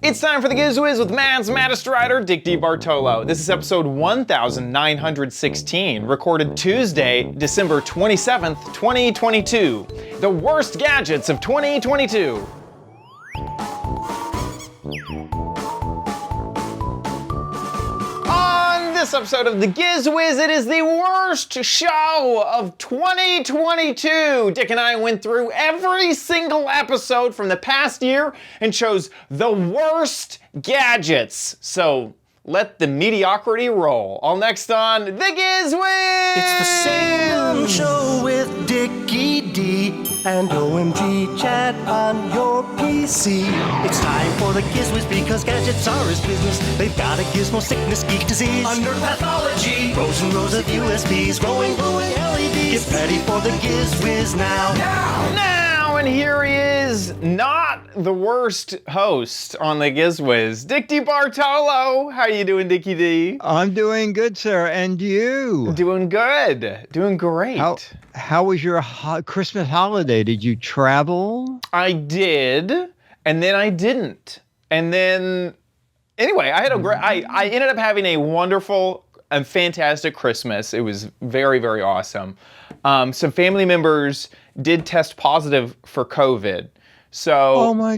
It's time for the Giz Wiz with Man's Maddest Writer, Dick D. Bartolo. This is episode 1916, recorded Tuesday, December 27th, 2022. The worst gadgets of 2022. On this episode of the Giz Wiz, it is the worst show of 2022. Dick and I went through every single episode from the past year and chose the worst gadgets. So let the mediocrity roll. All next on the Giz Wiz! It's the same show with Dickie D and OMG chat on your PC. It's time for the Giz Wiz because gadgets are his business. They've got a gizmo sickness, geek disease, under pathology, rows and rows of USBs, glowing LEDs. Get ready for the Giz Wiz now. And here he is, not the worst host on the Giz Wiz, Dick D. Bartolo. How you doing, Dickie D? I'm doing good, sir. And you? Doing good. Doing great. How was your Christmas holiday? Did you travel? I did, and then I didn't. And then, anyway, I ended up having a wonderful and fantastic Christmas. It was very, very awesome. Some family members did test positive for COVID. So oh my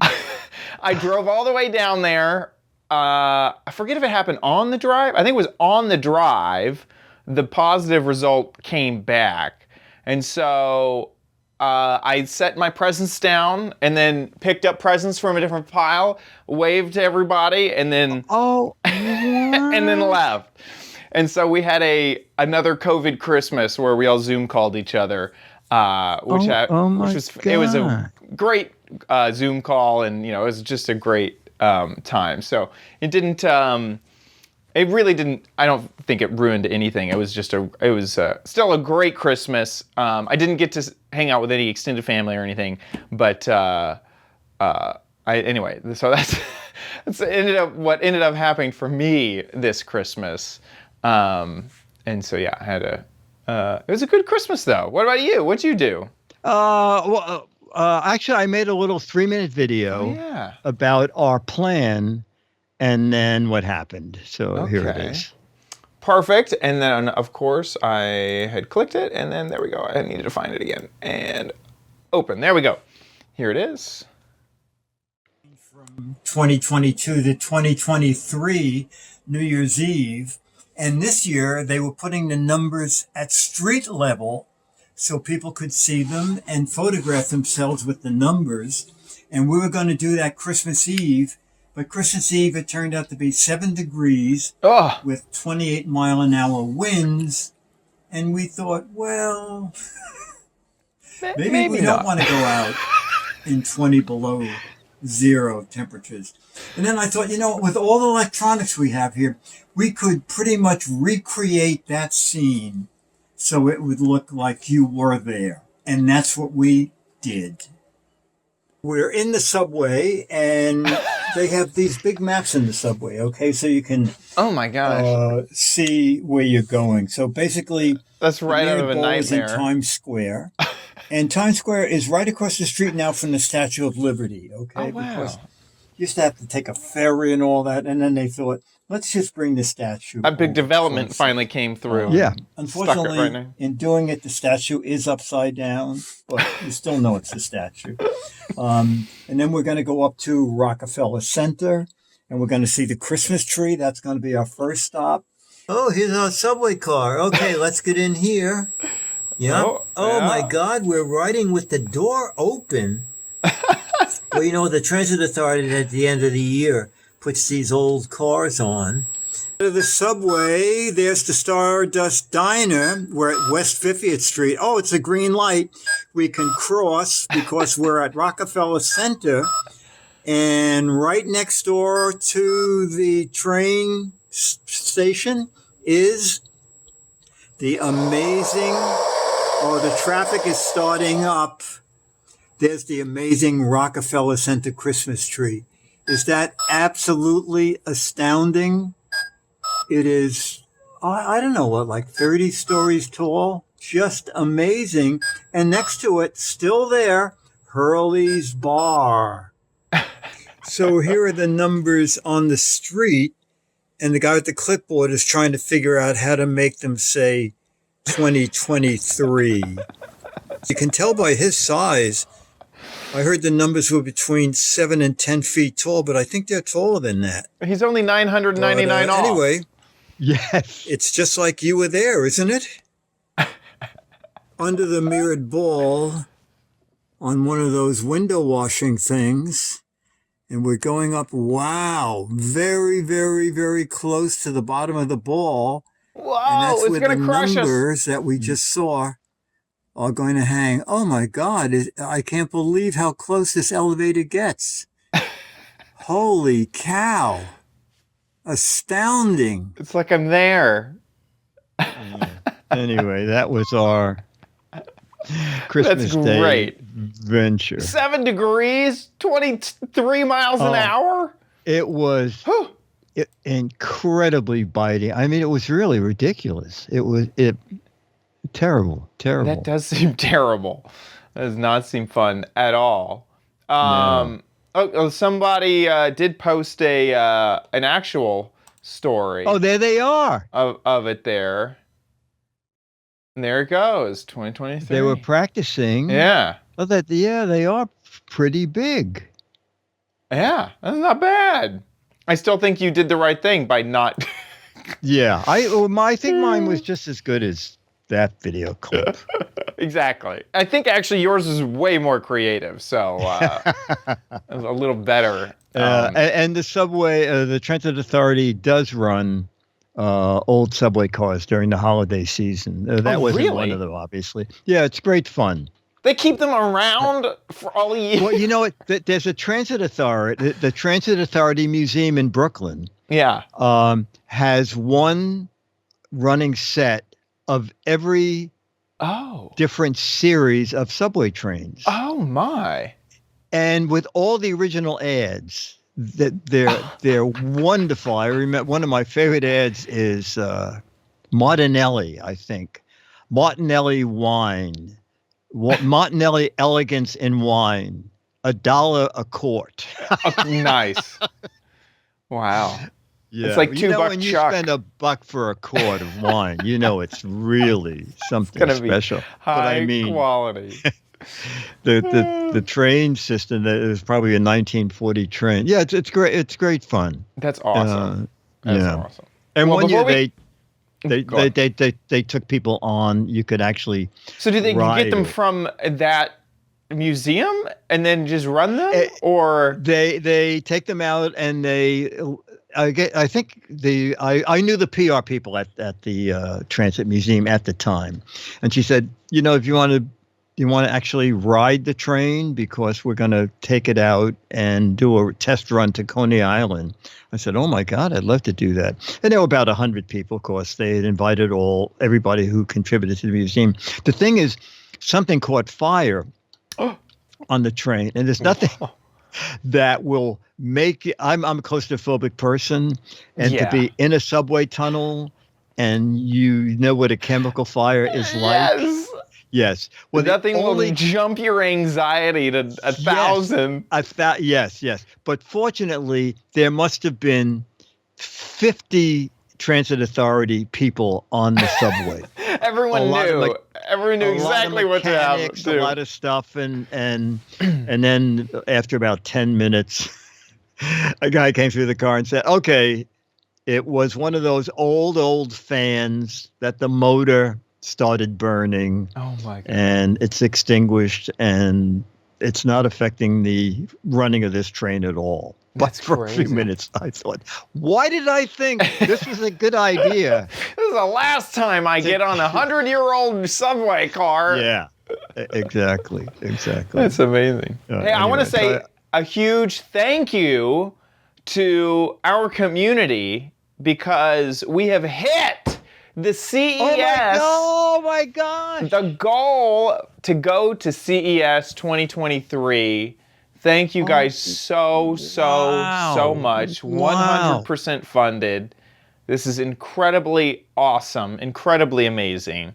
I drove all the way down there. I forget if it happened on the drive. I think it was on the drive. The positive result came back. And so I set my presents down and then picked up presents from a different pile, waved to everybody, and then and then left. And so we had another COVID Christmas where we all Zoom called each other. It was a great Zoom call, and it was just a great time. So it didn't, it really didn't. I don't think it ruined anything. It was still a great Christmas. I didn't get to hang out with any extended family or anything, but anyway. So that's what ended up happening for me this Christmas. And so yeah, I had it was a good Christmas though. What about you? What'd you do? Actually, I made a little 3-minute video about our plan and then what happened. So here it is. Perfect. And then, of course, I had clicked it, and then there we go. I needed to find it again. And open. There we go. Here it is. From 2022 to 2023, New Year's Eve. And this year, they were putting the numbers at street level so people could see them and photograph themselves with the numbers. And we were going to do that Christmas Eve. But Christmas Eve, it turned out to be 7 degrees with 28-mile-an-hour winds. And we thought, well, maybe we don't want to go out in 20 below zero temperatures. And then I thought, with all the electronics we have here, we could pretty much recreate that scene so it would look like you were there. And that's what we did. We're in the subway, and they have these big maps in the subway, okay? So you can oh my gosh, see where you're going. So basically, that's right out of a nightmare. Is in Times Square. And Times Square is right across the street now from the Statue of Liberty, okay? Oh, wow. Because you used to have to take a ferry and all that, and then they thought, let's just bring the statue. A big development finally came through. Yeah. Unfortunately, in doing it, the statue is upside down, but you still know it's a statue. And then we're going to go up to Rockefeller Center, and we're going to see the Christmas tree. That's going to be our first stop. Oh, here's our subway car. Okay, let's get in here. Yeah. Oh my God, we're riding with the door open. Well, the Transit Authority at the end of the year puts these old cars on. The subway, there's the Stardust Diner. We're at West 50th Street. Oh, it's a green light. We can cross because we're at Rockefeller Center. And right next door to the train station is the amazing... Oh, the traffic is starting up. There's the amazing Rockefeller Center Christmas tree. Is that absolutely astounding? It is, I don't know what, like 30 stories tall. Just amazing. And next to it, still there, Hurley's Bar. So here are the numbers on the street, and the guy with the clipboard is trying to figure out how to make them say 2023. You can tell by his size. I heard the numbers were between 7 and 10 feet tall, but I think they're taller than that. He's only 999 off. Anyway, Yes. it's just like you were there, isn't it? Under the mirrored ball on one of those window washing things. And we're going up, wow, very, very, very close to the bottom of the ball. Whoa, And that's it's where going the to crush us. numbers that we just saw are going to hang. Oh my God, I can't believe how close this elevator gets. Holy cow. Astounding. It's like I'm there. Anyway, that was our Christmas That's Day great. venture. 7 degrees, 23 miles an hour. It was incredibly biting. I mean, it was really ridiculous. It terrible. That does seem terrible. That does not seem fun at all. No. Somebody did post an actual story. Oh, there they are. Of it there. And there it goes, 2023. They were practicing. Yeah. Oh, they are pretty big. Yeah, that's not bad. I still think you did the right thing by not. Yeah, I think mine was just as good as that video clip. Exactly. I think actually yours is way more creative, so it was a little better. And the subway, the Transit Authority does run old subway cars during the holiday season. That wasn't really? one of them, obviously. Yeah, it's great fun. They keep them around for all years. Well, you know what? There's a Transit Authority, the Transit Authority Museum in Brooklyn. Yeah. Has one running set of every different series of subway trains. Oh my! And with all the original ads, that they're wonderful. I remember one of my favorite ads is Martinelli, I think. Martinelli wine. Martinelli elegance in wine. $1 a quart. Nice. Wow. Yeah. It's like $2 when you chuck. spend $1 for a quart of wine, it's really something Gonna special. Be high quality. The train system that is probably a 1940 train. Yeah, it's great. It's great fun. That's awesome. That's awesome. And well, one year they took people on. You could actually. So do they get them from that museum and then just run them, or they take them out and they? I think I knew the PR people at the Transit Museum at the time, and she said, if you want to actually ride the train because we're going to take it out and do a test run to Coney Island. I said, oh my God, I'd love to do that. And there were about 100 people, of course. They had invited everybody who contributed to the museum. The thing is, something caught fire on the train, and there's nothing that will make you. I'm a claustrophobic person, and to be in a subway tunnel and you know what a chemical fire is like. Yes. Well, nothing will jump your anxiety to 1,000. Yes. But fortunately, there must have been 50 Transit Authority people on the subway. Everyone knew exactly what to have to do. A lot of stuff, and then after about 10 minutes, a guy came through the car and said, "Okay, it was one of those old fans that the motor started burning. Oh my God. And it's extinguished, and it's not affecting the running of this train at all." That's but for crazy. a few minutes, I thought, why did I think this was a good idea? This is the last time I get on a 100-year-old subway car. Yeah, exactly. That's amazing. Hey, I want to say a huge thank you to our community because we have hit the CES. Oh my God. The goal to go to CES 2023. Thank you guys so much. 100% funded. This is incredibly awesome, incredibly amazing.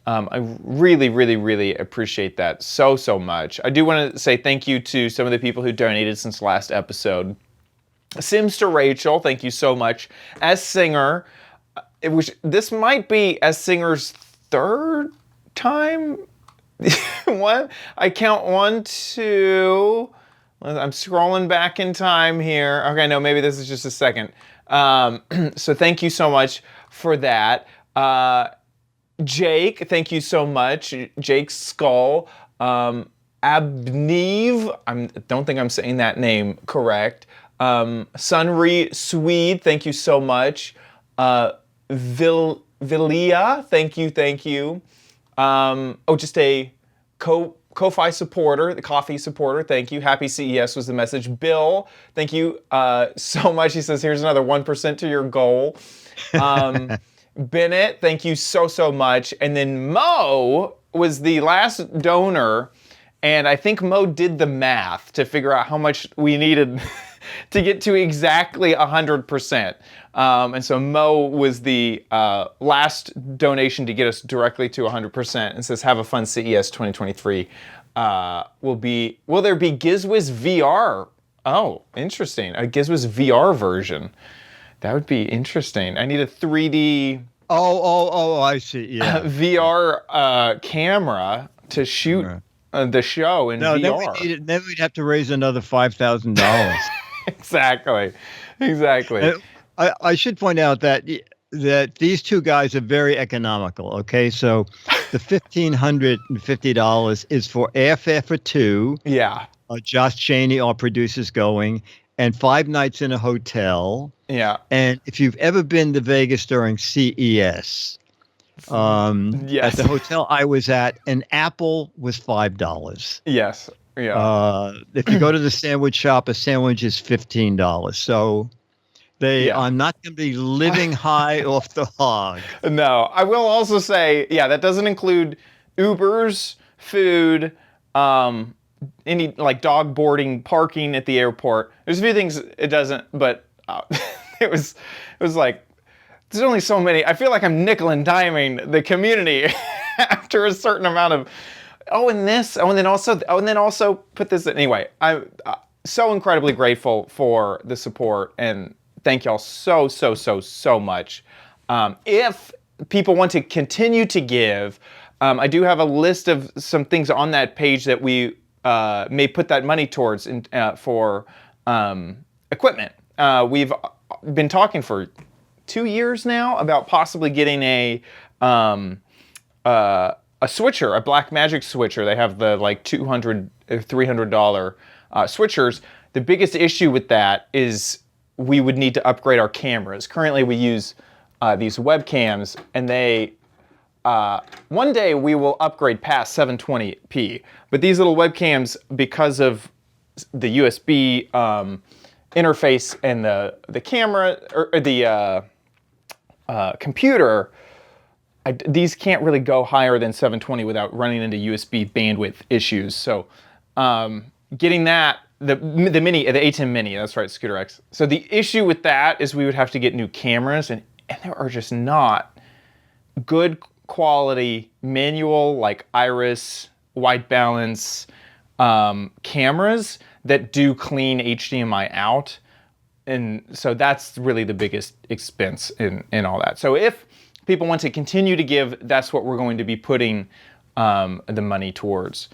I really, really, really appreciate that so much. I do want to say thank you to some of the people who donated since last episode. Sims to Rachel, thank you so much. As Singer, this might be As Singer's third time. I count 1, 2. I'm scrolling back in time here. Okay, no, maybe this is just a second. So thank you so much for that. Jake, thank you so much. Jake Skull. Abneev, I don't think I'm saying that name correct. Sunri Swede, thank you so much. Vilia, thank you. Just a Ko-Fi supporter, the coffee supporter, thank you. Happy CES was the message. Bill, thank you so much. He says, here's another 1% to your goal. Bennett, thank you so much. And then Mo was the last donor, and I think Mo did the math to figure out how much we needed to get to exactly 100%. And so Mo was the last donation to get us directly to 100%, and says, have a fun CES 2023. Will there be Giz Wiz VR? Oh, interesting. A Giz Wiz VR version. That would be interesting. I need a 3D I see. Yeah. VR camera to shoot the show in VR. Then we'd have to raise another $5,000. Exactly. I should point out that these two guys are very economical. Okay, so the $1,550 is for airfare for two. Yeah. Josh Cheney, our producer's going, and 5 nights in a hotel. Yeah. And if you've ever been to Vegas during CES, Yes. at the hotel I was at, an apple was $5. Yes. Yeah. If you go to the sandwich shop, a sandwich is $15. So they are not going to be living high off the hog. No, I will also say, that doesn't include Ubers, food, any like dog boarding, parking at the airport. There's a few things it doesn't, but it was like, there's only so many. I feel like I'm nickel and diming the community after a certain amount of, and then also put this, anyway, I'm so incredibly grateful for the support, and thank y'all so much. If people want to continue to give, I do have a list of some things on that page that we may put that money towards for equipment. We've been talking for 2 years now about possibly getting a switcher, a Black Magic switcher. They have the like $200, $300 switchers. The biggest issue with that is we would need to upgrade our cameras. Currently we use these webcams, and they one day we will upgrade past 720p. But these little webcams, because of the USB interface and the camera or the computer, these can't really go higher than 720 without running into USB bandwidth issues. So getting that, the A10 Mini, that's right, Scooter X. So the issue with that is we would have to get new cameras, and there are just not good quality manual, like iris, white balance cameras that do clean HDMI out. And so that's really the biggest expense in all that. So if people want to continue to give, that's what we're going to be putting the money towards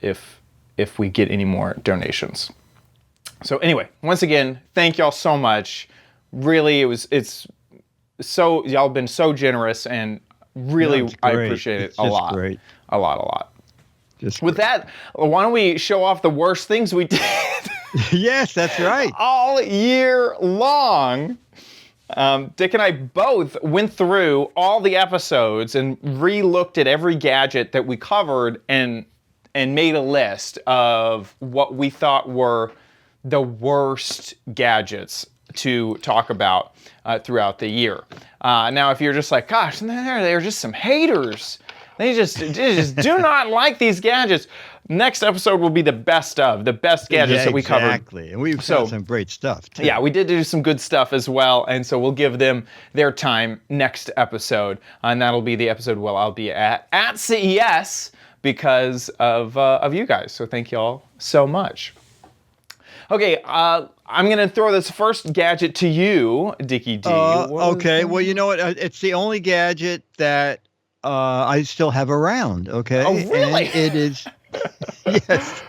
if we get any more donations. So anyway, once again, thank y'all so much. Really, it's so, y'all been so generous, and really I appreciate it a lot. Great. A lot. Just with that, why don't we show off the worst things we did? Yes, that's right. All year long. Dick and I both went through all the episodes and re-looked at every gadget that we covered and made a list of what we thought were the worst gadgets to talk about throughout the year. Now, if you're just like, gosh, there are just some haters. They just do not like these gadgets. Next episode will be the best gadgets that we covered. Exactly. And we've found some great stuff, too. Yeah, we did do some good stuff as well, and so we'll give them their time next episode, and that'll be the episode where I'll be at CES because of you guys. So thank you all so much. Okay, I'm going to throw this first gadget to you, Dickie D. Okay, well, you know what? It's the only gadget that I still have around, okay? Oh, really? And it is, yes.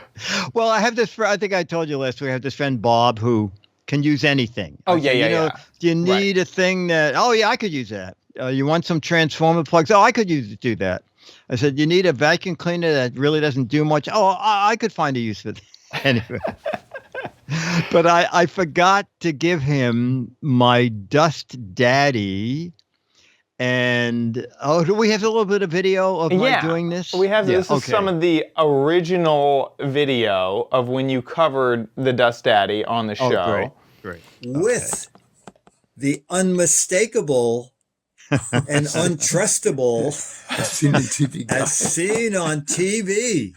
Well, I have this friend, I think I told you last week, I have this friend, Bob, who can use anything. Oh, yeah. Do you need a thing that, oh, yeah, I could use that. You want some transformer plugs? Oh, I could do that. I said, you need a vacuum cleaner that really doesn't do much? Oh, I could find a use for that. Anyway. But I forgot to give him my Dust Daddy. And, do we have a little bit of video of my doing this? We have. This is some of the original video of when you covered the Dust Daddy on the show. Oh, great. With the unmistakable and untrustable As seen on TV. as seen on TV.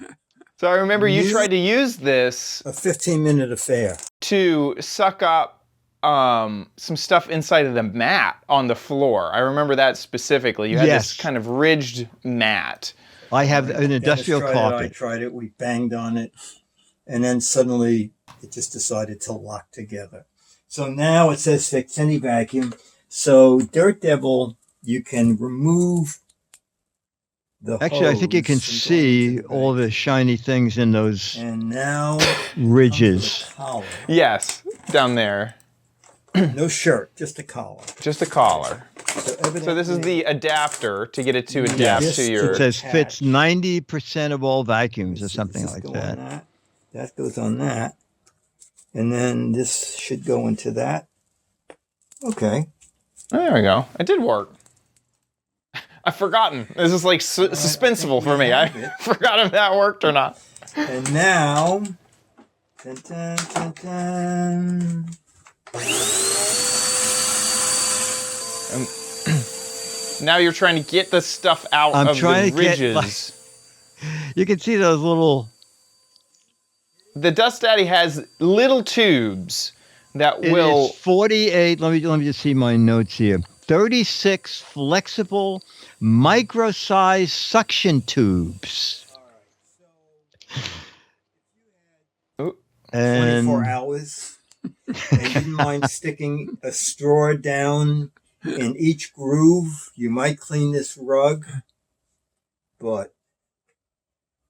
So I remember you tried to use this A 15-minute affair. to suck up some stuff inside of the mat on the floor. I remember that specifically. You had this kind of ridged mat. I have an industrial Dennis tried it, I carpet. tried it. We banged on it. And then suddenly it just decided to lock together. So now it says fix any vacuum. So Dirt Devil, you can remove the Actually, I think you hose can from going see into the all the vacuum. shiny things in those And now ridges. the collar. Yes, down there. No shirt, just a collar. Just a collar. So So this is the adapter to get it to adapt Yes, to your... It says fits 90% of all vacuums or something like go on that. That goes on that. And then this should go into that. Okay. There we go. It did work. I've forgotten. This is like suspenseful for me. I forgot if that worked or not. And now, dun, dun, dun, dun. Now you're trying to get the stuff out I'm of trying the to get, ridges. You can see those little. The Dust Daddy has little tubes that will... It's 48. Let me just see my notes here. 36 flexible micro-sized suction tubes. Ooh. 24 hours. And you didn't mind sticking a straw down in each groove. You might clean this rug, but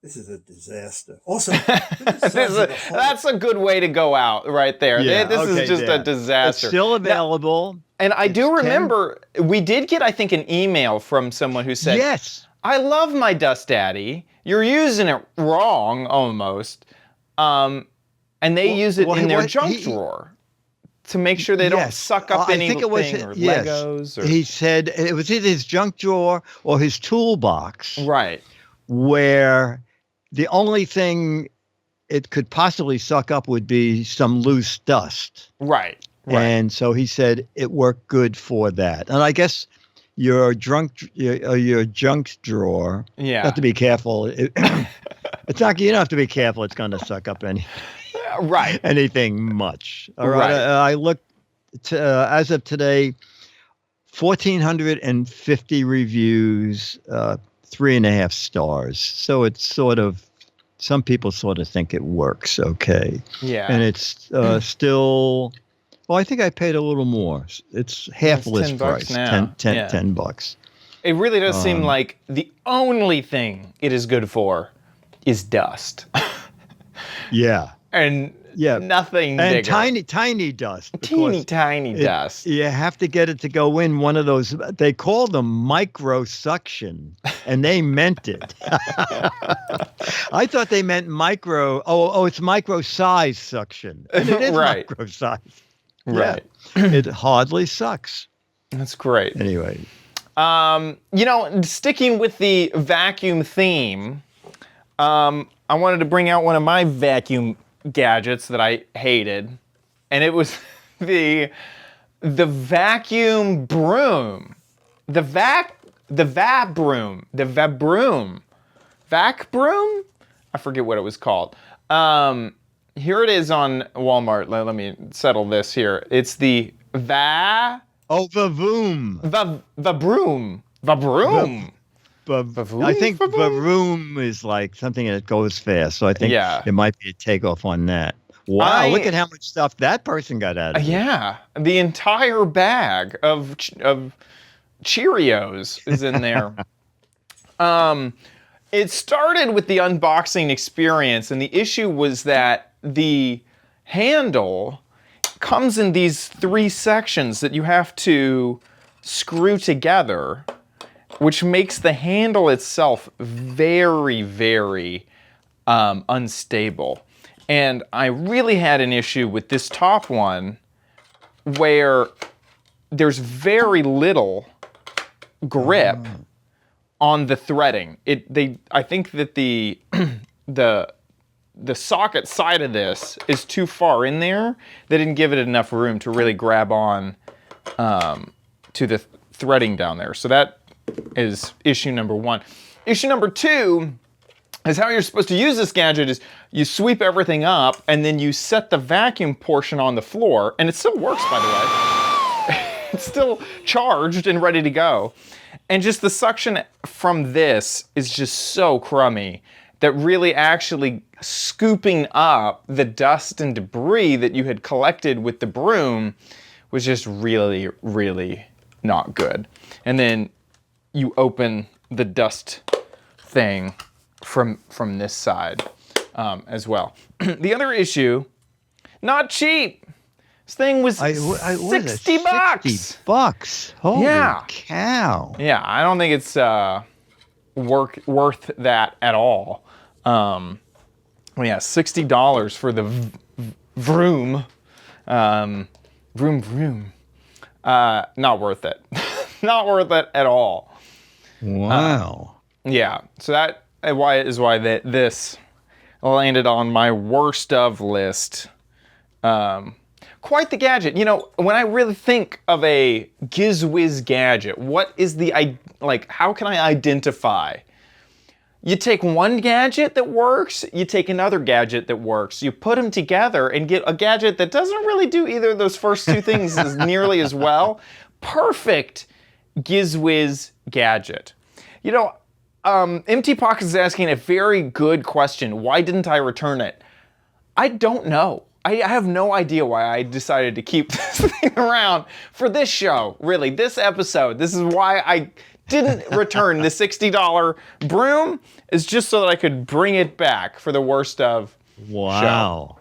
this is a disaster. Also, That's a good way to go out right there. Yeah, This is just a disaster. It's still available. And I do 10. remember, we did get, I think, an email from someone who said, Yes. I love my Dust Daddy. You're using it wrong, almost. And they use it in their junk drawer to make sure they don't suck up anything or Legos. Or... He said it was either his junk drawer or his toolbox. Right. Where the only thing it could possibly suck up would be some loose dust. Right. And so he said it worked good for that. And I guess your junk drawer, you have to be careful. It's not, you don't have to be careful. It's going to suck up anything much. All right. I looked as of today, 1,450 reviews, 3.5 stars. So it's sort of, some people sort of think it works okay. Yeah. And it's still, well, I think I paid a little more. It's half list price, now. $10. It really does seem like the only thing it is good for is dust. Yeah. And nothing and bigger. tiny dust. Tiny dust. You have to get it to go in one of those. They call them micro suction, and they meant it. I thought they meant micro. Oh, it's micro size suction. And it is micro size. Right. Yeah. It hardly sucks. That's great. Anyway. Sticking with the vacuum theme, I wanted to bring out one of my vacuum gadgets that I hated, and it was the vacuum broom. vac broom. The vac broom. Vac broom? I forget what it was called. Here it is on Walmart. Let me settle this here. It's the Oh, the Vroom. the broom. The broom. I think the Vroom is like something that goes fast. So I think it might be a takeoff on that. Wow, look at how much stuff that person got out of it. Yeah, the entire bag of Cheerios is in there. It started with the unboxing experience, and the issue was that the handle comes in these 3 sections that you have to screw together, which makes the handle itself very, very unstable. And I really had an issue with this top one where there's very little grip on the threading. I think that the socket side of this is too far in there. They didn't give it enough room to really grab on to the threading down there. So that is issue number 1. Issue number 2 is how you're supposed to use this gadget is you sweep everything up and then you set the vacuum portion on the floor, and it still works, by the way. It's still charged and ready to go. And just the suction from this is just so crummy that really actually scooping up the dust and debris that you had collected with the broom was just really, really not good. And then you open the dust thing from this side as well. The other issue, not cheap. This thing was $60. $60. Holy cow. Yeah, I don't think it's worth that at all. Yeah, $60 for the Vroom. Vroom. Not worth it. Not worth it at all. Wow. Yeah, so that is why this landed on my worst of list. Quite the gadget. You know, when I really think of a Giz Wiz gadget, what is how can I identify? You take one gadget that works, you take another gadget that works, you put them together and get a gadget that doesn't really do either of those first 2 things as nearly as well. Perfect Giz Wiz gadget. You know, Empty Pockets is asking a very good question. Why didn't I return it? I don't know. I have no idea why I decided to keep this thing around for this show, really, this episode. This is why I didn't return the $60 broom, is just so that I could bring it back for the worst of show.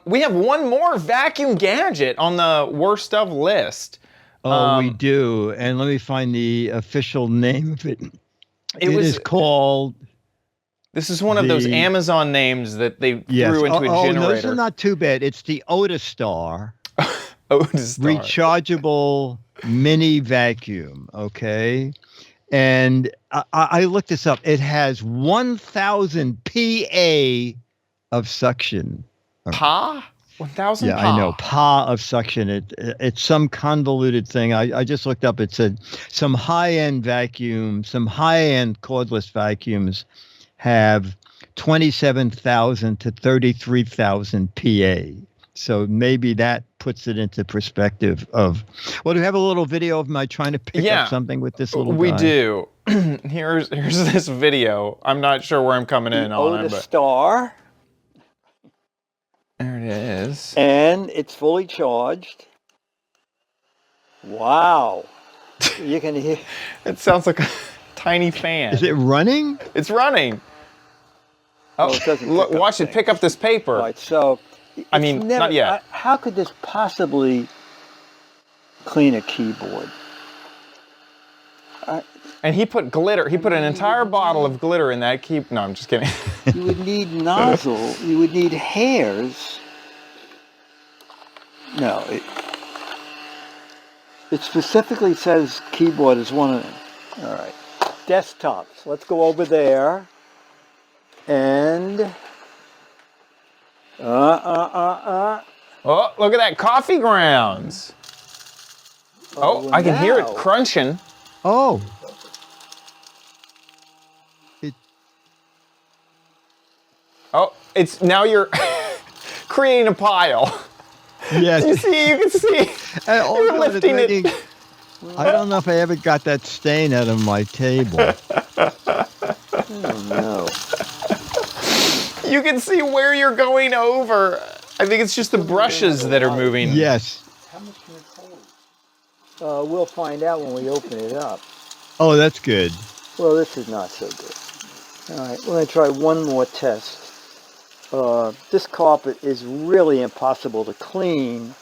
We have one more vacuum gadget on the worst of list. Oh, we do. And let me find the official name of it. It is called... This is one of those Amazon names that they threw into a generator. No, those are not too bad. It's the Otistar. Otistar. Rechargeable mini vacuum, okay? And I looked this up. It has 1,000 PA of suction. Pa? 1,000 yeah, pa? I know. Pa of suction. It's some convoluted thing. I just looked up. It said some high-end vacuums, some high-end cordless vacuums have 27,000 to 33,000 PA. So maybe that puts it into perspective of, well, do we have a little video of my trying to pick up something with this little guy? We do. Here's this video. I'm not sure where I'm coming in on it. Otistar. There it is. And it's fully charged. Wow. You can hear. It sounds like a tiny fan. Is it running? It's running. Oh, look, watch it pick up this paper. Right, so I mean, not yet. How could this possibly clean a keyboard? And he put glitter. He put an entire bottle of glitter in that key. No, I'm just kidding. You would need nozzle. You would need hairs. No, it specifically says keyboard is one of them. All right, desktops. Let's go over there. And Oh, look at that coffee grounds. Oh, I can hear it crunching Oh. Oh, it's now you're creating a pile. Yes. You can see. And You're also it's lifting it. making- I don't know if I ever got that stain out of my table. Oh no. You can see where you're going over. I think it's just the brushes that are moving. Yes. How much can it hold? We'll find out when we open it up. Oh, that's good. Well, this is not so good. All right, we're going to try one more test. This carpet is really impossible to clean.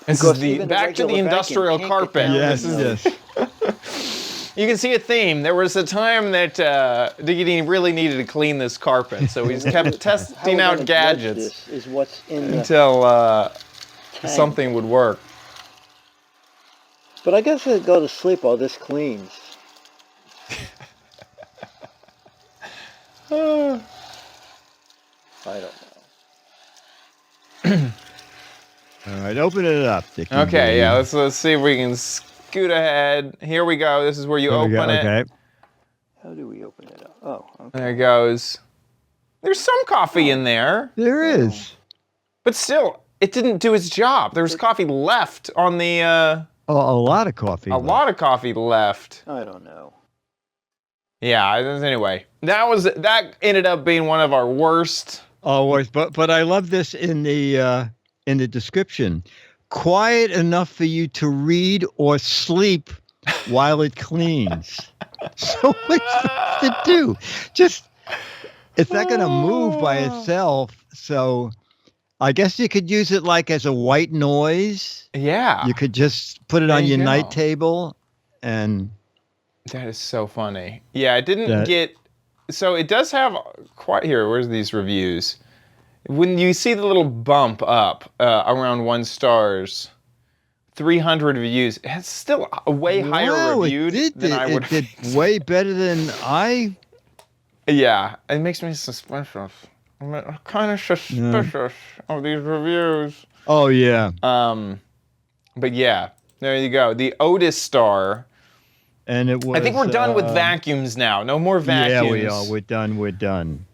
This Because is the even the back to the regular vacuum industrial can't get carpet. down Yes, in those. yes. You can see a theme. There was a time that Diggity really needed to clean this carpet, so he's kept How we're testing gonna out judge gadgets this is what's in the until tank. something would work. But I guess I'll go to sleep while this cleans. I don't know. All right, open it up, Dickie. Okay, B. yeah, let's see if we can scoot ahead. Here we go. This is where you There we open go, it. Okay. How do we open it up? Oh, okay. There it goes. There's some coffee in there, There is. but still, it didn't do its job. There was coffee left on the. Oh, a lot of coffee. A lot of coffee left. I don't know. Yeah. Anyway, that ended up being one of our worst. Always, but I love this in the description. Quiet enough for you to read or sleep while it cleans. So what's to do? Just it's not going to move by itself. So I guess you could use it like as a white noise. Yeah. You could just put it There on you your go. night table, and That is so funny. Yeah, it didn't That- get. So it does have quite here. Where's these reviews? When you see the little bump up around 1 stars, 300 reviews, it's still a way higher wow, reviewed than I would. It did way better than I. Yeah, it makes me suspicious. I'm kind of suspicious of these reviews. Oh yeah, But yeah, there you go. The Otis star. and it was. I think we're done with vacuums now. No more vacuums. Yeah, we are. We're done. We're done.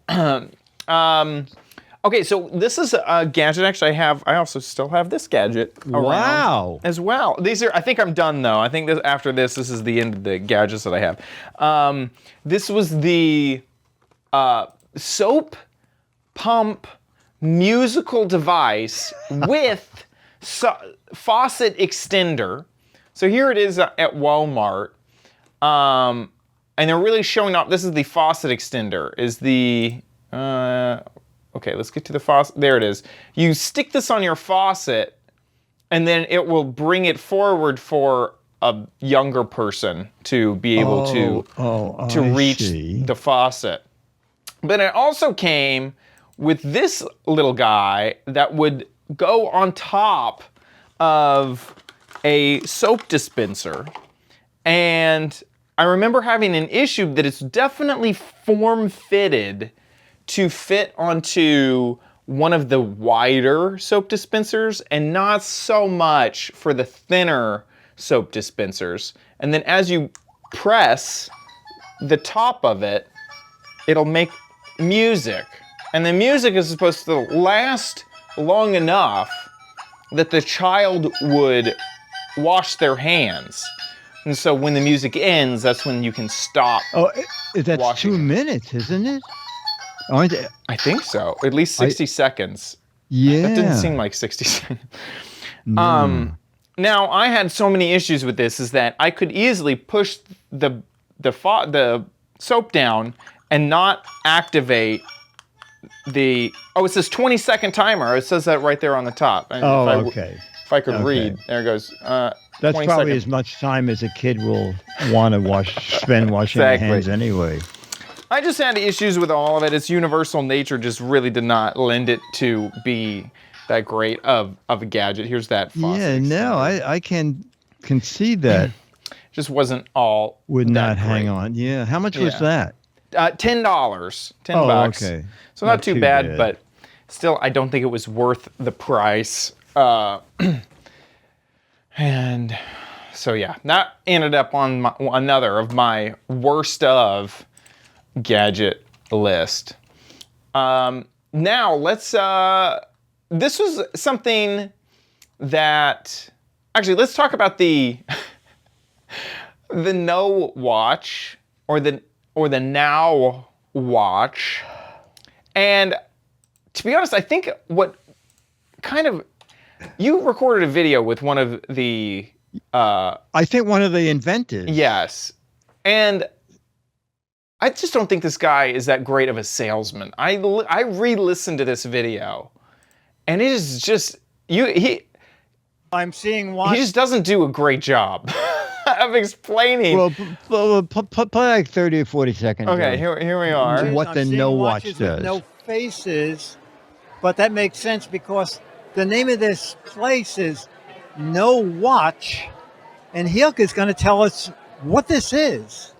Okay, so this is a gadget. Actually, I also still have this gadget around Wow. as well. These are. I think I'm done though. I think after this is the end of the gadgets that I have. This was the soap pump musical device with faucet extender. So here it is at Walmart. And they're really showing off. This is the faucet extender. Is the okay, let's get to the faucet. There it is. You stick this on your faucet, and then it will bring it forward for a younger person to be able to I reach see. the faucet. But it also came with this little guy that would go on top of a soap dispenser. And I remember having an issue that it's definitely form-fitted to fit onto one of the wider soap dispensers and not so much for the thinner soap dispensers. And then as you press the top of it, it'll make music. And the music is supposed to last long enough that the child would wash their hands. And so when the music ends, that's when you can stop. Oh, that's washing 2 it. minutes, isn't it? Aren't they? I think so. At least 60 seconds. Yeah. That didn't seem like 60 seconds. No. Now, I had so many issues with this is that I could easily push the soap down and not activate the... Oh, it says 20-second timer. It says that right there on the top. And Oh, if I, okay. If I could Okay. read. There it goes. That's 20 probably seconds. as much time as a kid will want to spend washing Exactly. their hands anyway. I just had issues with all of it. Its universal nature just really did not lend it to be that great of a gadget. Here's that faucet Yeah, no, extender. I can see that Just wasn't all would that not hang great. on. Yeah, how much was Yeah. that? $10, $10 bucks. Okay. So not too bad, but still, I don't think it was worth the price. And So yeah, that ended up on another of my worst of gadget list. Now let's, this was something that, actually let's talk about the, the No Watch, or the Now Watch. And to be honest, I think what kind of, you recorded a video with one of the, I think one of the inventors. yes. And I just don't think this guy is that great of a salesman. I re-listened to this video, and it is just, I'm seeing he why. just doesn't do a great job of explaining. Well, play like 30 or 40 seconds. Okay, here we are. What the I'm seeing No Watch watches with does. no faces, but that makes sense because the name of this place is No Watch, and Hilke is going to tell us what this is.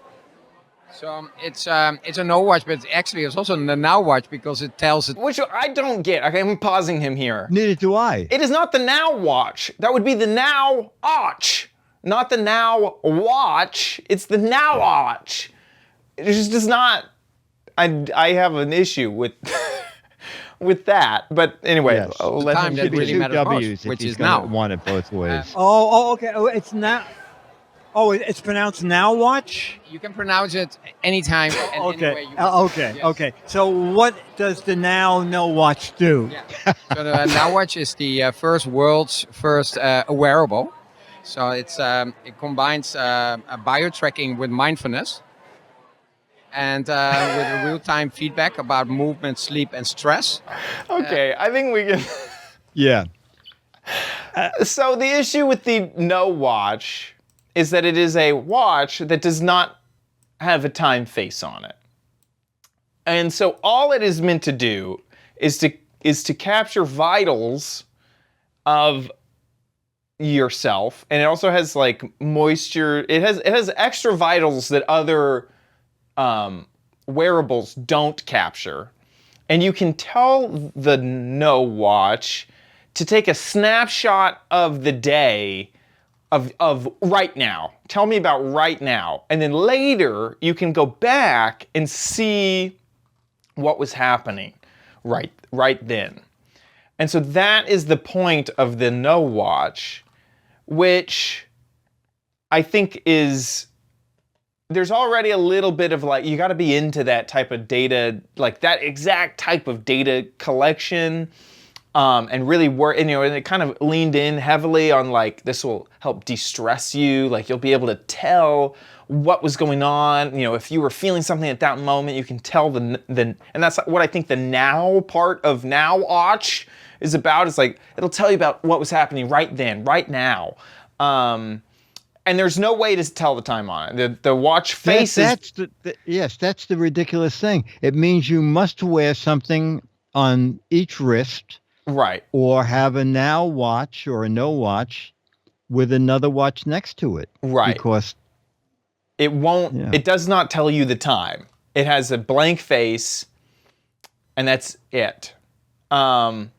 So it's a no watch, but actually it's also a now watch because it tells it. Which I don't get. Okay, I'm pausing him here. Neither do I. It is not the Now Watch. That would be the Now Watch, not the Now Watch. It's the Now Watch. It just does not. I have an issue with with that. But anyway, Yes. I'll The let time him that continue. really Two matters most, W's if which he's is gonna now. want it both ways. Okay. Oh, it's now. Oh, it's pronounced Now Watch. You can pronounce it anytime and any way Okay. you want. Okay. Yes. Okay. So what does the Now No Watch do? Yeah. So the Now Watch is the world's first wearable. So it combines bio tracking with mindfulness, and with a real-time feedback about movement, sleep, and stress. Okay, I think we can. Yeah. So the issue with the No Watch is that it is a watch that does not have a time face on it. And so all it is meant to do is to capture vitals of yourself, and it also has like moisture. It has extra vitals that other wearables don't capture. And you can tell the No Watch to take a snapshot of the day of right now. Tell me about right now. And then later you can go back and see what was happening right then. And so that is the point of the No Watch, which I think is, there's already a little bit of like, you got to be into that type of data, like that exact type of data collection. And really work, and it kind of leaned in heavily on like, this will help de-stress you. Like you'll be able to tell what was going on. If you were feeling something at that moment, you can tell and that's what I think the now part of Now Watch is about. Is like, it'll tell you about what was happening right then, right now. And there's no way to tell the time on it. The watch faces. Yes, that's the ridiculous thing. It means you must wear something on each wrist. Right. Or have a Now Watch or a No Watch with another watch next to it. Right. Because it won't, it does not tell you the time. It has a blank face, and that's it. And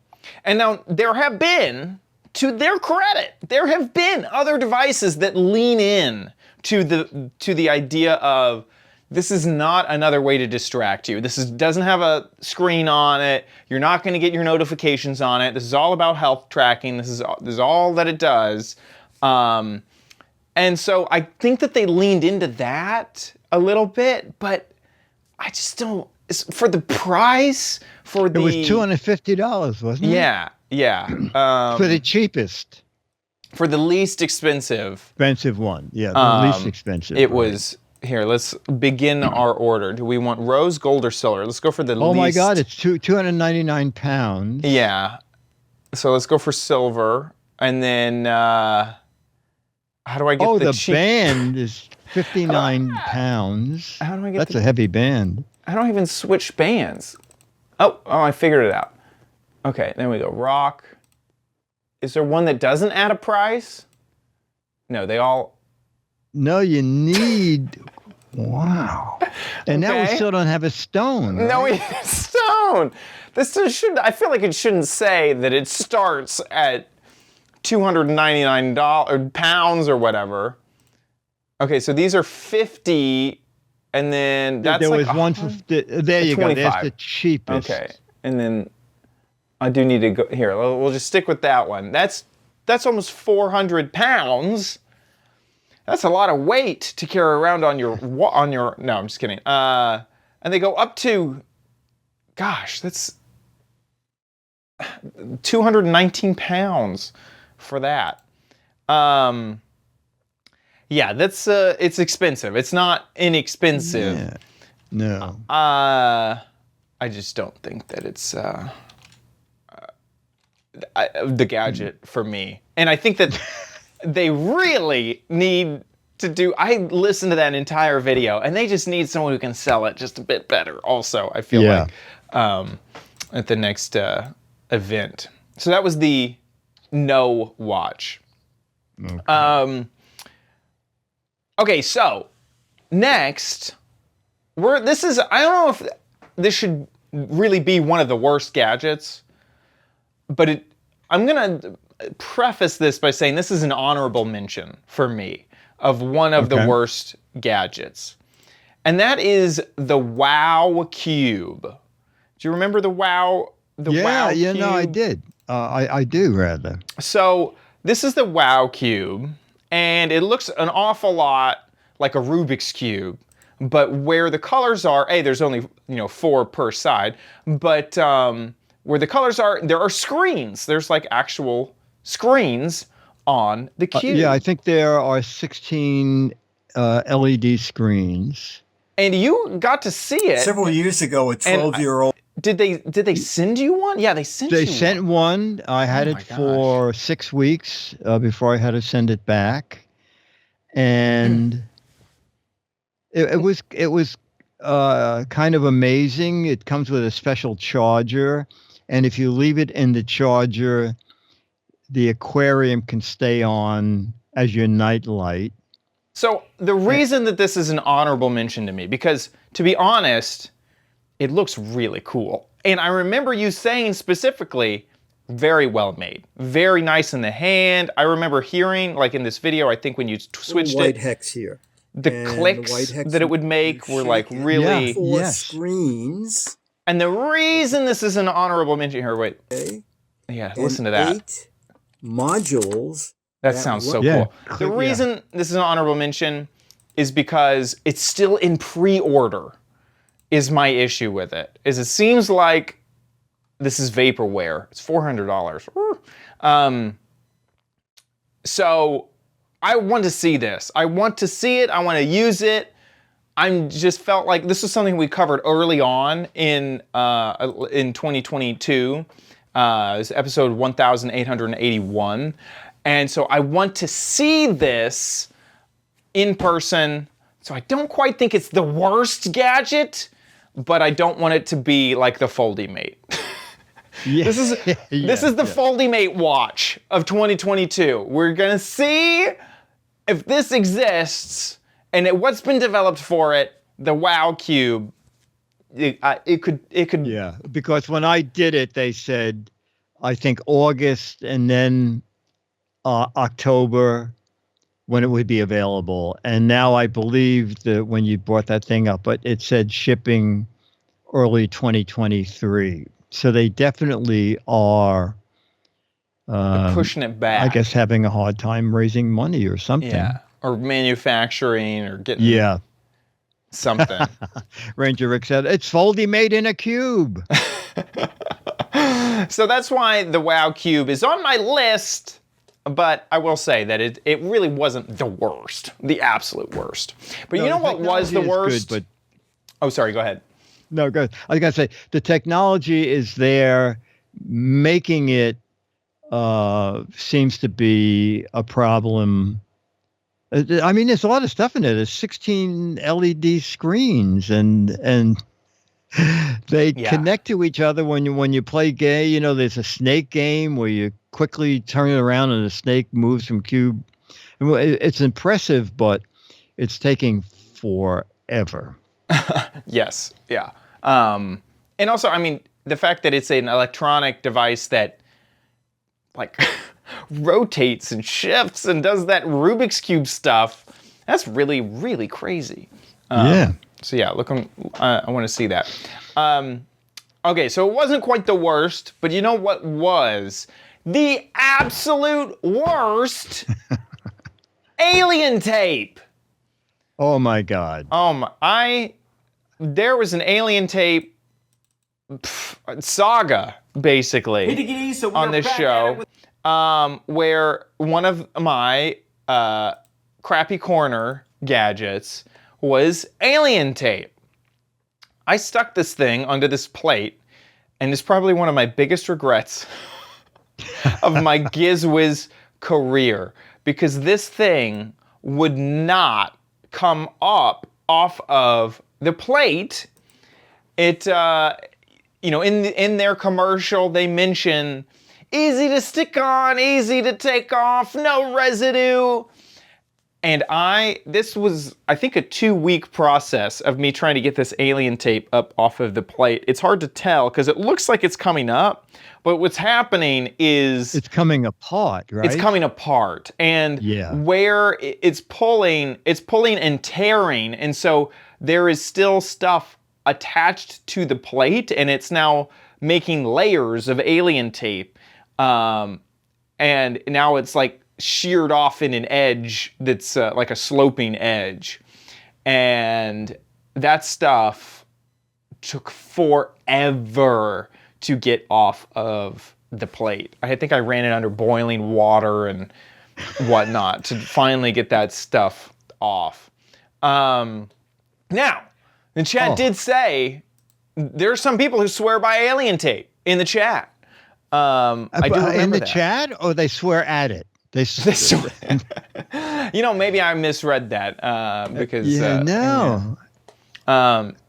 now there have been, to their credit, there have been other devices that lean in to the idea of, this is not another way to distract you. This doesn't have a screen on it. You're not going to get your notifications on it. This is all about health tracking. This is all that it does. And so I think that they leaned into that a little bit, but I just don't. For the price, it was $250, wasn't it? Yeah. For the cheapest. For the least expensive one. Yeah, the least expensive. It was. Here, let's begin our order. Do we want rose, gold, or silver? Let's go for the least. Oh my God, it's 299 pounds. Yeah. So let's go for silver. And then, how do I get the cheap? Band is 59 pounds. How do I get That's a heavy band. I don't even switch bands. Oh, I figured it out. Okay, there we go. Rock. Is there one that doesn't add a price? No, they all. No, you need. Wow. And now we still don't have a stone. Right? No, we need a stone. This should. I feel like it shouldn't say that it starts at $299 pounds or whatever. Okay, so these are 50, and then that's there like was one for there you go. That's the cheapest. Okay, and then I do need to go here. We'll just stick with that one. That's almost 400 pounds. That's a lot of weight to carry around on your. No, I'm just kidding. And they go up to, gosh, that's 219 pounds for that. Yeah, that's it's expensive. It's not inexpensive. Yeah. No. I just don't think that it's the gadget for me. And I think that they really need to do. I listened to that entire video, and they just need someone who can sell it just a bit better. Also, I feel like at the next event. So that was the No watch. Okay. Okay, so next, I don't know if this should really be one of the worst gadgets, but I'm gonna preface this by saying this is an honorable mention for me of one of the worst gadgets. And that is the Wow Cube. Do you remember the Wow? Wow Cube? No, I did. I do rather. So this is the Wow Cube, and it looks an awful lot like a Rubik's Cube, but where the colors are, there's only 4 per side, but where the colors are, there are screens. There's like actual screens on the cube. Yeah, I think there are 16 LED screens. And you got to see it Several years ago, a 12-year-old. Did they send you one? Yeah, they sent you one. They sent one. I had it for 6 weeks before I had to send it back, and it was kind of amazing. It comes with a special charger, and if you leave it in the charger, the aquarium can stay on as your night light. So the reason that this is an honorable mention to me, because to be honest, it looks really cool. And I remember you saying specifically, very well made, very nice in the hand. I remember hearing, like in this video, I think when you switched white it, hex here. the And clicks the white hex that it would make were like shake it. really. Four Yes. screens. And the reason this is an honorable mention here, wait, Okay. yeah, and listen to that. 8 modules. That sounds so Yeah. cool. The reason this is an honorable mention is because it's still in pre-order. Is my issue with it. Is it seems like this is vaporware. It's $400. So I want to see this. I want to see it. I want to use it. I'm just felt like this was something we covered early on in 2022. It's episode 1881. And so I want to see this in person. So I don't quite think it's the worst gadget, but I don't want it to be like the Foldymate. Yeah. This is the Foldymate watch of 2022. We're gonna see if this exists and what's been developed for it. The Wow Cube. It could. Yeah, because when I did it, they said, I think August and then October when it would be available. And now I believe that when you brought that thing up, but it said shipping early 2023. So they definitely are pushing it back. I guess having a hard time raising money or something. Yeah, or manufacturing or getting something. Ranger Rick said, it's Foldy made in a cube. So that's why the Wow Cube is on my list. But I will say that it really wasn't the worst, the absolute worst. But you know what was the worst? Good, oh, sorry, go ahead. No, go ahead. I was going to say, the technology is there. Making it seems to be a problem. I mean, there's a lot of stuff in there. There's 16 LED screens, and they connect to each other when you play gay. You know, there's a snake game where you quickly turn it around and the snake moves from cube. It's impressive, but it's taking forever. Yes, yeah. And also, I mean, the fact that it's an electronic device that, like, rotates and shifts and does that Rubik's Cube stuff. That's really, really crazy. Yeah. So yeah, I want to see that. Okay, so it wasn't quite the worst, but you know what was the absolute worst? Alien tape. Oh my God. There was an alien tape saga basically on this show, where one of my crappy corner gadgets was alien tape. I stuck this thing onto this plate, and it's probably one of my biggest regrets of my Giz Wiz career, because this thing would not come up off of the plate. It, in their commercial, they mention easy to stick on, easy to take off, no residue. And this was, I think, a 2-week process of me trying to get this alien tape up off of the plate. It's hard to tell because it looks like it's coming up, but what's happening is it's coming apart, right? It's coming apart, and where it's pulling and tearing, and so there is still stuff attached to the plate, and it's now making layers of alien tape, and now it's like sheared off in an edge that's like a sloping edge, and that stuff took forever to get off of the plate. I think I ran it under boiling water and whatnot to finally get that stuff off. Now, the chat did say there are some people who swear by alien tape in the chat. I do remember in the that. chat, or they swear at it. They swear. Maybe I misread that because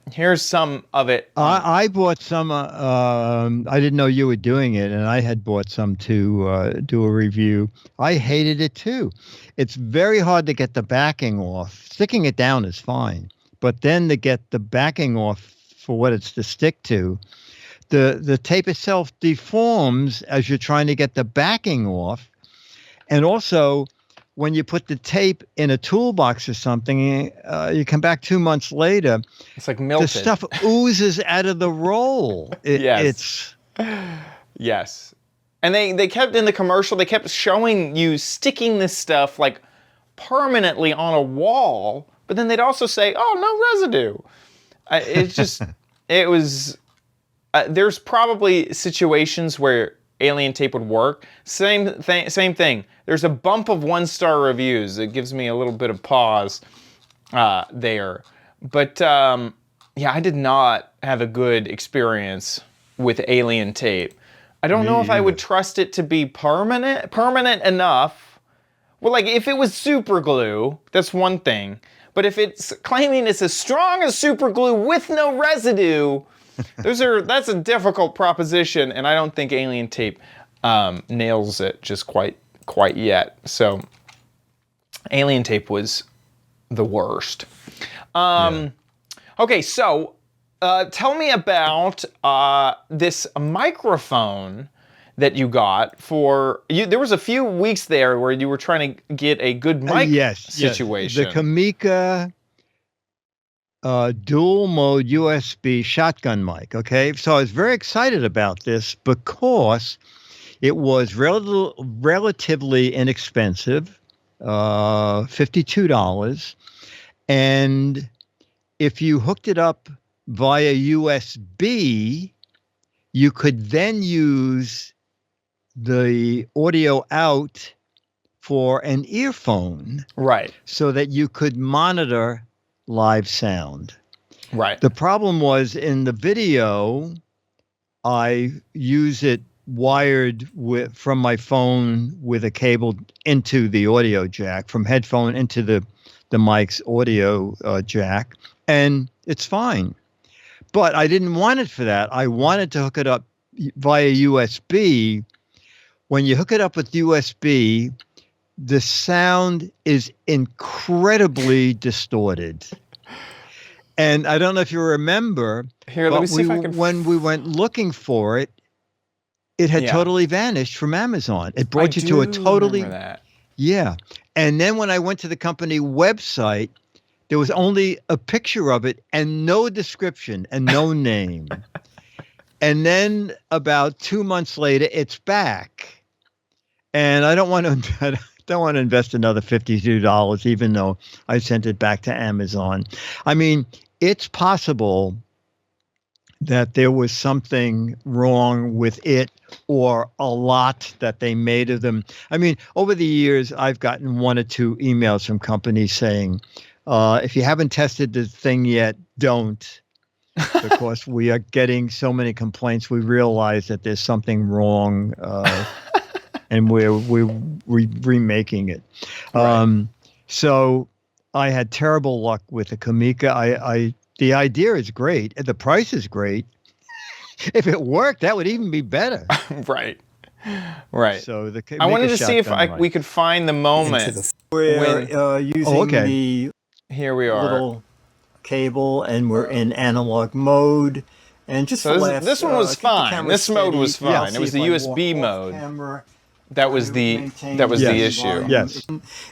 here's some of it. I bought some. I didn't know you were doing it, and I had bought some to do a review. I hated it too. It's very hard to get the backing off. Sticking it down is fine, but then to get the backing off for what it's to stick to, the tape itself deforms as you're trying to get the backing off. And also, when you put the tape in a toolbox or something, you come back 2 months later, it's like melted. The stuff oozes out of the roll. Yes. And they kept in the commercial, they kept showing you sticking this stuff like permanently on a wall, but then they'd also say, oh, no residue. There's probably situations where alien tape would work. Same thing. There's a bump of 1-star reviews. It gives me a little bit of pause there. But I did not have a good experience with alien tape. I don't know if I would trust it to be permanent enough. Well, like if it was super glue, that's one thing. But if it's claiming it's as strong as super glue with no residue, that's a difficult proposition, and I don't think alien tape nails it just quite yet. So alien tape was the worst. Okay, so tell me about this microphone that you got for you. There was a few weeks there where you were trying to get a good mic situation. The Kamika dual mode USB shotgun mic. Okay, so I was very excited about this because it was relatively inexpensive, $52, and if you hooked it up via USB, you could then use the audio out for an earphone, right? So that you could monitor live sound. Right. The problem was in the video, I use it wired from my phone with a cable into the audio jack, from headphone into the mic's audio jack, and it's fine. But I didn't want it for that. I wanted to hook it up via USB. When you hook it up with USB, the sound is incredibly distorted. And I don't know if you remember. Here, let me see if I can. When we went looking for it, it had Yeah. totally vanished from Amazon. It I brought you to a do totally remember that. yeah. And then when I went to the company website, there was only a picture of it and no description and no name. And then about 2 months later, it's back. And I don't want to I don't want to invest another $52, even though I sent it back to Amazon. I mean, it's possible that there was something wrong with it or a lot that they made of them. I mean, over the years, I've gotten 1 or 2 emails from companies saying, if you haven't tested the thing yet, don't. Because we are getting so many complaints, we realize that there's something wrong, and we're remaking it. Right. So I had terrible luck with the Kamika. The idea is great. The price is great. If it worked, that would even be better. Right. Right. So the I wanted to Kamika see if shotgun light. we could find the moment. We're using okay. the Here we are. little cable, and we're in analog mode. And just So for this- laughs, this one was keep the fine. camera This mode steady. was fine. I'll It see was if the I USB walk off mode. camera. That was the Maintain that was the Yes. issue. Yes.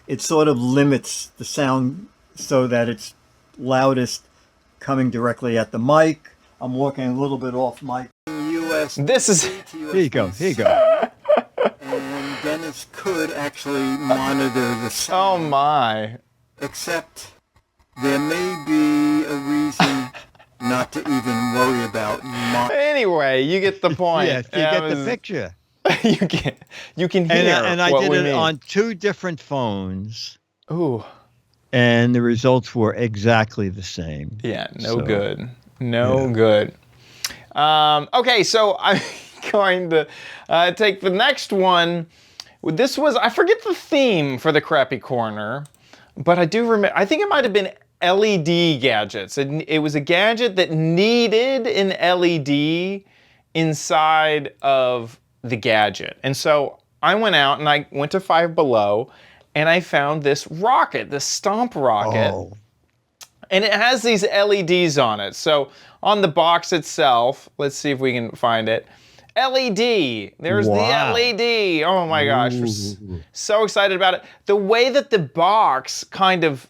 It sort of limits the sound so that it's loudest coming directly at the mic. I'm walking a little bit off mic. USB This is Here you go. Here you go. And Dennis could actually monitor the oh sound, my. except there may be a reason not to even worry about Anyway, you get the point. Yes, you That get the was- picture. you can hear And I what did we it mean. on 2 different phones, Ooh, and the results were exactly the same. yeah, no So, good, no good. Okay, so I'm going to take the next one. This was, I forget the theme for the crappy corner, but I do remember. I think it might have been LED gadgets. It was a gadget that needed an LED inside of the gadget. And so I went out and I went to Five Below and I found this rocket, the Stomp rocket. Oh, And it has these LEDs on it. So on the box itself, let's see if we can find it. LED. There's Wow. the LED. Oh my gosh. We're so excited about it. The way that the box kind of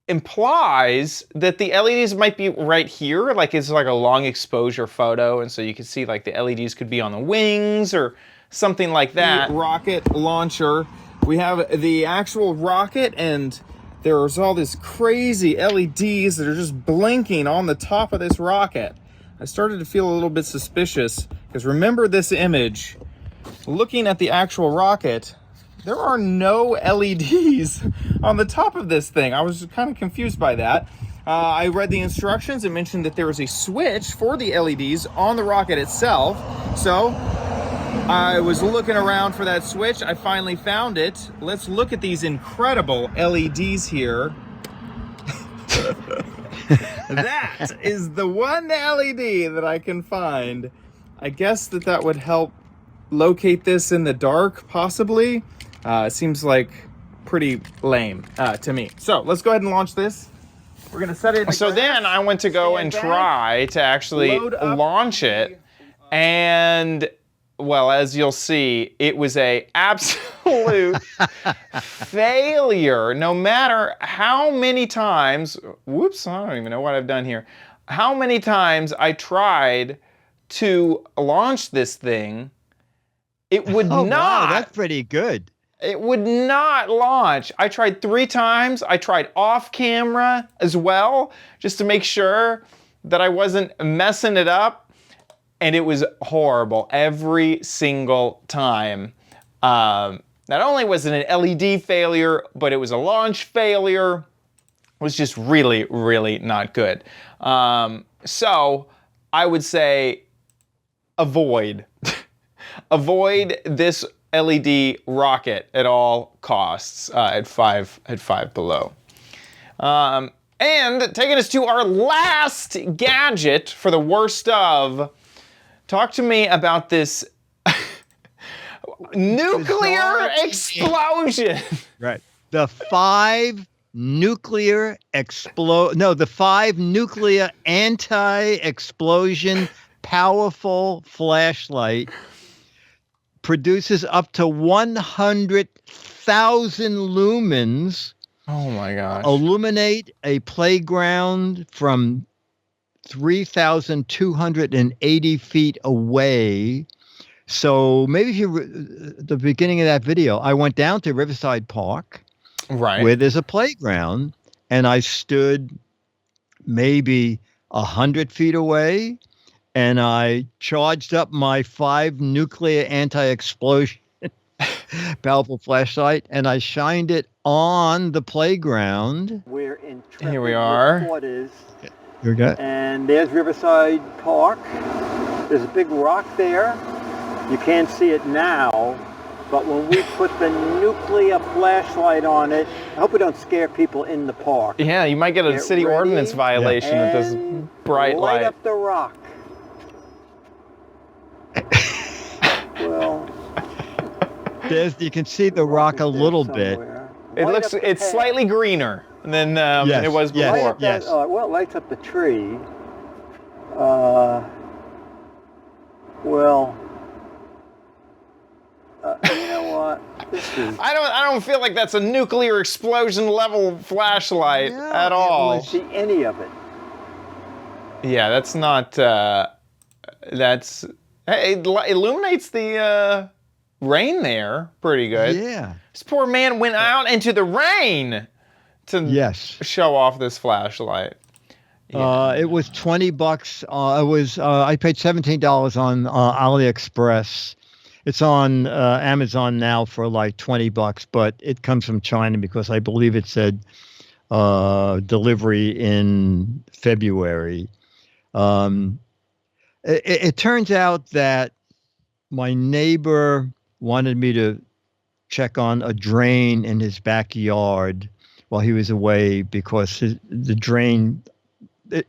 implies that the LEDs might be right here, like it's like a long exposure photo, and so you can see like the LEDs could be on the wings or something like that. Rocket launcher. We have the actual rocket, and there's all this crazy LEDs that are just blinking on the top of this rocket. I started to feel a little bit suspicious because remember this image, looking at the actual rocket, there are no LEDs on the top of this thing. I was kind of confused by that. I read the instructions. It mentioned that there was a switch for the LEDs on the rocket itself. So I was looking around for that switch. I finally found it. Let's look at these incredible LEDs here. That is the one LED that I can find. I guess that would help locate this in the dark, possibly. It seems like pretty lame to me. So let's go ahead and launch this. We're gonna set it in the So grass, then I went to go and stand back, try to actually load up launch it, and well, as you'll see, it was a absolute failure. No matter how many times, whoops, I don't even know what I've done here. How many times I tried to launch this thing, it would oh not. wow, that's pretty good. It would not launch. I tried 3 times. I tried off camera as well, just to make sure that I wasn't messing it up. And it was horrible every single time. Not only was it an LED failure, but it was a launch failure. It was just really, really not good. So I would say avoid. Avoid this LED rocket at all costs at five below. And taking us to our last gadget for the worst of, talk to me about this nuclear explosion. Right. The 5 nuclear the 5 nuclear anti-explosion powerful flashlight produces up to 100,000 lumens. Oh my gosh. Illuminate a playground from 3,280 feet away. So maybe if you the beginning of that video, I went down to Riverside Park, Right. where there's a playground, and I stood maybe 100 feet away, and I charged up my 5 nuclear anti-explosion powerful flashlight, and I shined it on the playground. We're in Here we are. Headquarters, Here we go. and there's Riverside Park. There's a big rock there. You can't see it now, but when we put the nuclear flashlight on it, I hope we don't scare people in the park. Yeah, you might get a Get city ready, ordinance violation with this and bright light light. up the rock. Well, You can see the rock a is there little bit. somewhere. It Light looks, up the it's path. slightly greener than Yes, it was yes. before. Light up that, Yes. well, it lights up the tree. Well, you know what? This is I don't feel like that's a nuclear explosion level flashlight No, at it all. was- see any of it. Yeah, that's not. That's. Hey, it illuminates the rain there pretty good. Yeah. This poor man went out into the rain to Yes. show off this flashlight. It was $20. I paid $17 on AliExpress. It's on Amazon now for like $20, but it comes from China because I believe it said delivery in February. It turns out that my neighbor wanted me to check on a drain in his backyard while he was away because the drain,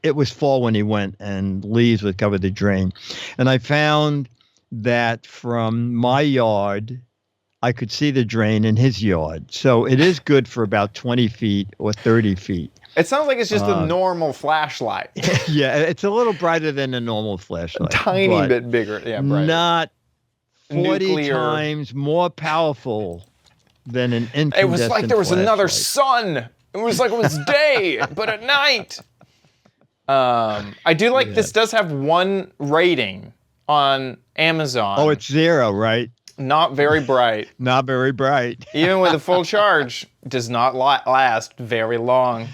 it was fall when he went and leaves would cover the drain. And I found that from my yard, I could see the drain in his yard. So it is good for about 20 feet or 30 feet. It sounds like it's just a normal flashlight. Yeah, it's a little brighter than a normal flashlight. Tiny but bit bigger. Yeah, brighter. not 40 Nuclear. times more powerful than an incandescent It was like there was another flashlight. sun. It was like it was day, but at night. I do like this does have 1 rating on Amazon. Oh, it's 0, right? not very bright. Not very bright. Even with a full charge, does not last very long.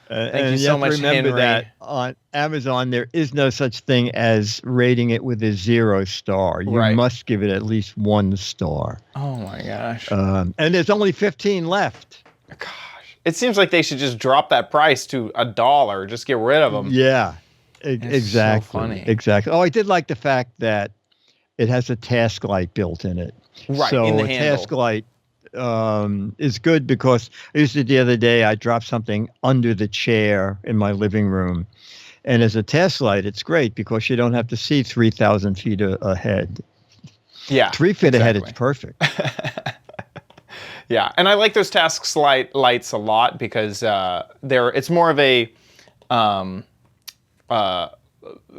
Thank you so much, remember Henry. that on Amazon, there is no such thing as rating it with a 0 star. You Right. must give it at least 1 star. Oh my gosh. And there's only 15 left. Gosh. It seems like they should just drop that price to $1. Just get rid of them. Yeah, It's exactly. so funny. Exactly. Oh, I did like the fact that it has a task light built in it. Right, So in the a handle. task light is good because I used it the other day. I dropped something under the chair in my living room. And as a task light, it's great because you don't have to see 3,000 feet ahead. Yeah. 3 feet ahead, it's exactly. perfect. Yeah, and I like those task lights a lot because it's more of a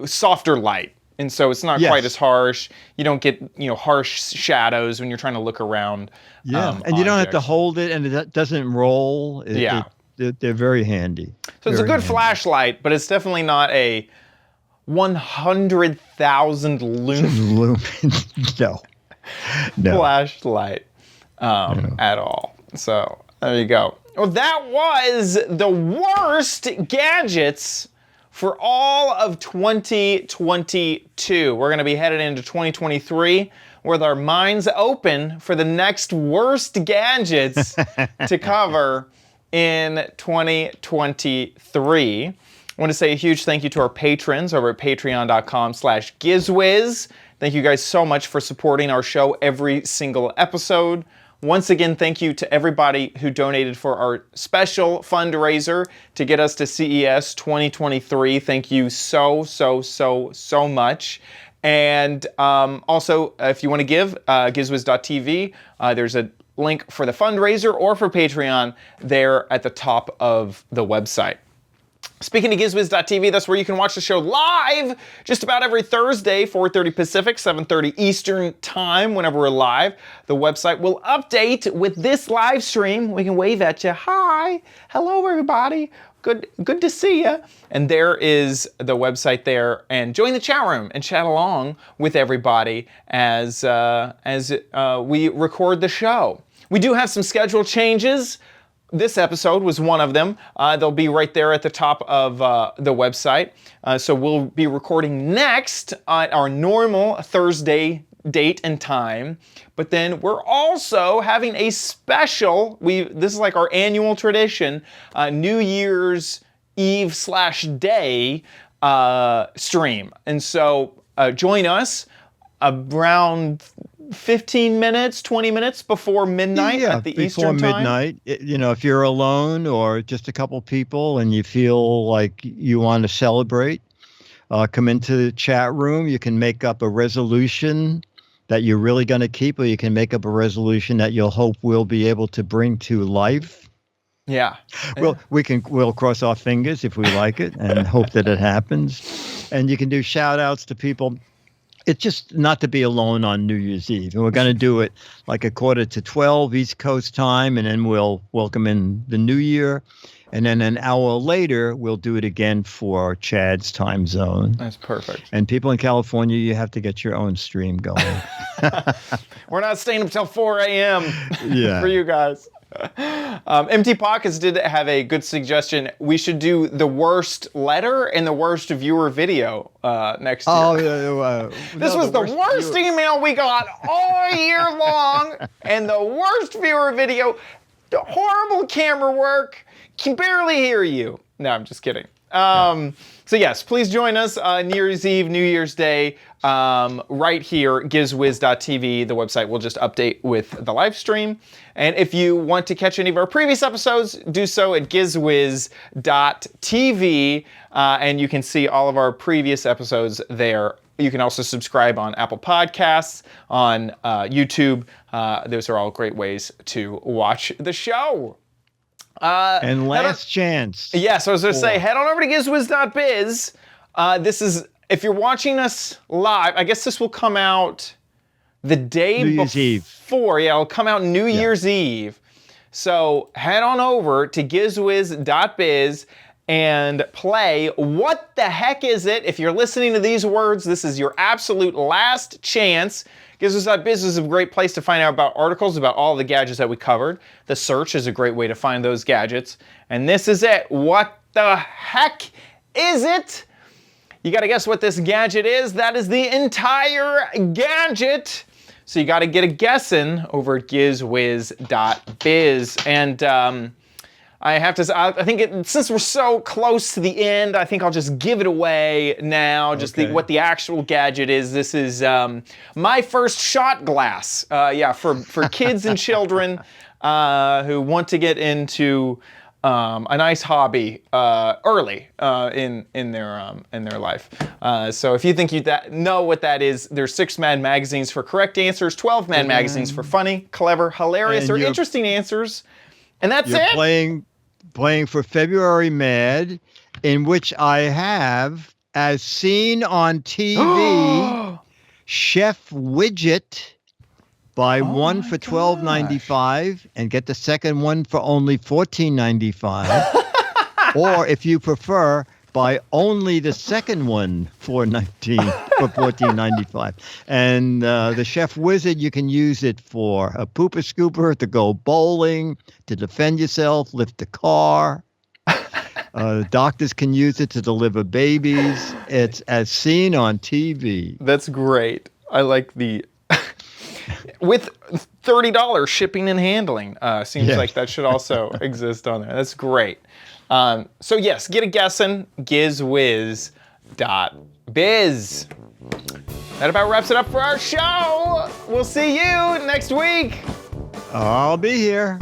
softer light, and so it's not Yes. quite as harsh. You don't get harsh shadows when you're trying to look around. Yeah, and you don't have to objects. hold it, and it doesn't roll. Yeah. They're very handy. So it's a Very good handy. flashlight, but it's definitely not a 100,000 lumen Lumens. No. flashlight at all. So there you go. Well, that was the worst gadgets for all of 2022. We're going to be headed into 2023 with our minds open for the next worst gadgets to cover in 2023. I want to say a huge thank you to our patrons over at patreon.com/Giz Wiz. Thank you guys so much for supporting our show every single episode. Once again, thank you to everybody who donated for our special fundraiser to get us to CES 2023. Thank you so much. And also, if you want to give, gizwiz.tv, there's a link for the fundraiser or for Patreon there at the top of the website. Speaking of GizWiz.tv, that's where you can watch the show live just about every Thursday, 4:30 Pacific, 7:30 Eastern Time, whenever we're live. The website will update with this live stream. We can wave at you. Hi. Hello, everybody. Good to see you. And there is the website there. And join the chat room and chat along with everybody as we record the show. We do have some schedule changes. This episode was one of them. They'll be right there at the top of the website. So we'll be recording next at our normal Thursday date and time. But then we're also having a special, this is like our annual tradition, New Year's Eve / day stream. And so join us around 15 minutes, 20 minutes before midnight at the Eastern time. Before midnight. If you're alone or just a couple people and you feel like you want to celebrate, come into the chat room. You can make up a resolution that you're really going to keep, or you can make up a resolution that you'll hope we'll be able to bring to life. Yeah. We'll cross our fingers if we like it and hope that it happens. And you can do shout outs to people. It's just not to be alone on New Year's Eve. And we're going to do it like 11:45 East Coast time, and then we'll welcome in the new year. And then an hour later, we'll do it again for Chad's time zone. That's perfect. And people in California, you have to get your own stream going. We're not staying up till 4 a.m. Yeah. for you guys. Empty Pockets did have a good suggestion. We should do the worst letter and the worst viewer video next year. Oh, yeah. This was the worst email we got all year long, and the worst viewer video. The horrible camera work. Can barely hear you. No, I'm just kidding. So yes, please join us New Year's Eve, New Year's Day, right here, GizWiz.tv. The website will just update with the live stream. And if you want to catch any of our previous episodes, do so at GizWiz.tv, and you can see all of our previous episodes there. You can also subscribe on Apple Podcasts, on YouTube. Those are all great ways to watch the show. And last chance. Yes, I was going to say, head on over to GizWiz.biz. This is, if you're watching us live, I guess this will come out the day before. Yeah, it'll come out New Year's Eve. So head on over to GizWiz.biz and play What the Heck Is It? If you're listening to these words, this is your absolute last chance. GizWiz.biz is a great place to find out about articles about all the gadgets that we covered. The search is a great way to find those gadgets. And this is it. What the heck is it? You got to guess what this gadget is. That is the entire gadget. So you got to get a guessing over at GizWiz.biz. And I have to. I think since we're so close to the end, I think I'll just give it away now. Just what the actual gadget is. This is my first shot glass. For kids and children who want to get into a nice hobby early in their life. So if you think you know what that is, there's 6 Mad magazines for correct answers, 12 Mad magazines for funny, clever, hilarious, or interesting answers. And that's it. Playing for February Mad, in which I have, as seen on TV, Chef Widget. Buy one for $12.95 and get the second one for only $14.95. Or if you prefer, buy only the second one for $14.95. And the Chef Wizard, you can use it for a pooper scooper, to go bowling, to defend yourself, lift a car. Doctors can use it to deliver babies. It's as seen on TV. That's great. I like the... With $30 shipping and handling. Seems like that should also exist on there. That's great. So yes, get a guessing, GizWiz.biz. That about wraps it up for our show. We'll see you next week. I'll be here.